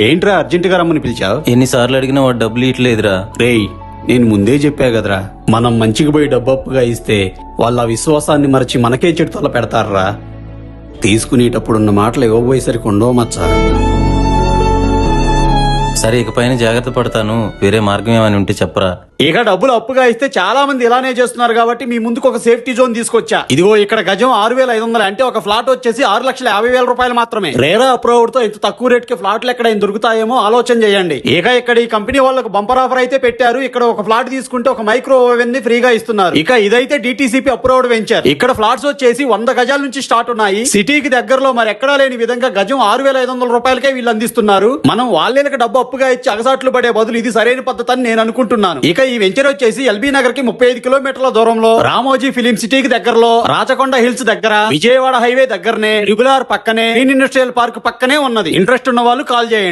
ఏంట్రా అర్జెంటుగా రమ్మని పిలిచావు? ఎన్నిసార్లు అడిగినా వాడు డబ్బులు ఇట్లేదురా. రేయ్, నేను ముందే చెప్పా కదరా, మనం మంచికి పోయి డబ్బు అప్పుగా ఇస్తే వాళ్ళ విశ్వాసాన్ని మరచి మనకే చెడుతల పెడతారా. తీసుకునేటప్పుడున్న మాటలు ఇవ్వబోయేసరికి ఉండవు మచ్చా. సరే, ఇకపైన జాగ్రత్త పడతాను. వేరే మార్గం ఏమైనా ఉంటే చెప్పరా. ఇక డబ్బులు అప్పుగా ఇస్తే చాలా మంది ఇలానే చేస్తున్నారు కాబట్టి మీ ముందుకు ఒక సేఫ్టీ జోన్ తీసుకొచ్చా. ఇదిగో ఇక్కడ గజం 6,500, అంటే ఒక ఫ్లాట్ వచ్చేసి 6,50,000 రూపాయలు మాత్రమే. రేరా అప్రూవ్డ్ తో ఇంత తక్కువ రేట్ కి ఫ్లాట్లు ఎక్కడ దొరుకుతాయేమో ఆలోచన చేయండి. ఇక ఇక్కడ ఈ కంపెనీ వాళ్ళకు బంపర్ ఆఫర్ అయితే పెట్టారు. ఇక్కడ ఒక ఫ్లాట్ తీసుకుంటే ఒక మైక్రో ఓవెన్ ని ఫ్రీగా ఇస్తున్నారు. ఇక ఇదైతే DTCP అప్రూవ్డ్ వెంచర్. ఇక్కడ ఫ్లాట్స్ వచ్చేసి 100 గజాల నుంచి స్టార్ట్ ఉన్నాయి. సిటీకి దగ్గరలో మరి ఎక్కడా లేని విధంగా గజం 6,500 రూపాయలకే వీళ్ళు అందిస్తున్నారు. మనం వాళ్ళకి డబ్బు అప్పుగా ఇచ్చి అగసాట్లు పడే బదులు ఇది సరైన పద్ధతి అని నేను అనుకుంటున్నాను. ఇక ఈ వెంచర్ వచ్చేసి LB నగర్ కి 35 కిలోమీటర్ల దూరంలో, రామోజీ ఫిలిం సిటీకి దగ్గరలో, రాచకొండ హిల్స్ దగ్గర, విజయవాడ హైవే దగ్గరనే, ట్రిబుల్ R పక్కనే, గ్రీన్ ఇండస్ట్రియల్ పార్క్ పక్కనే ఉన్నది. ఇంట్రెస్ట్ ఉన్న వాళ్ళు కాల్ చేయండి.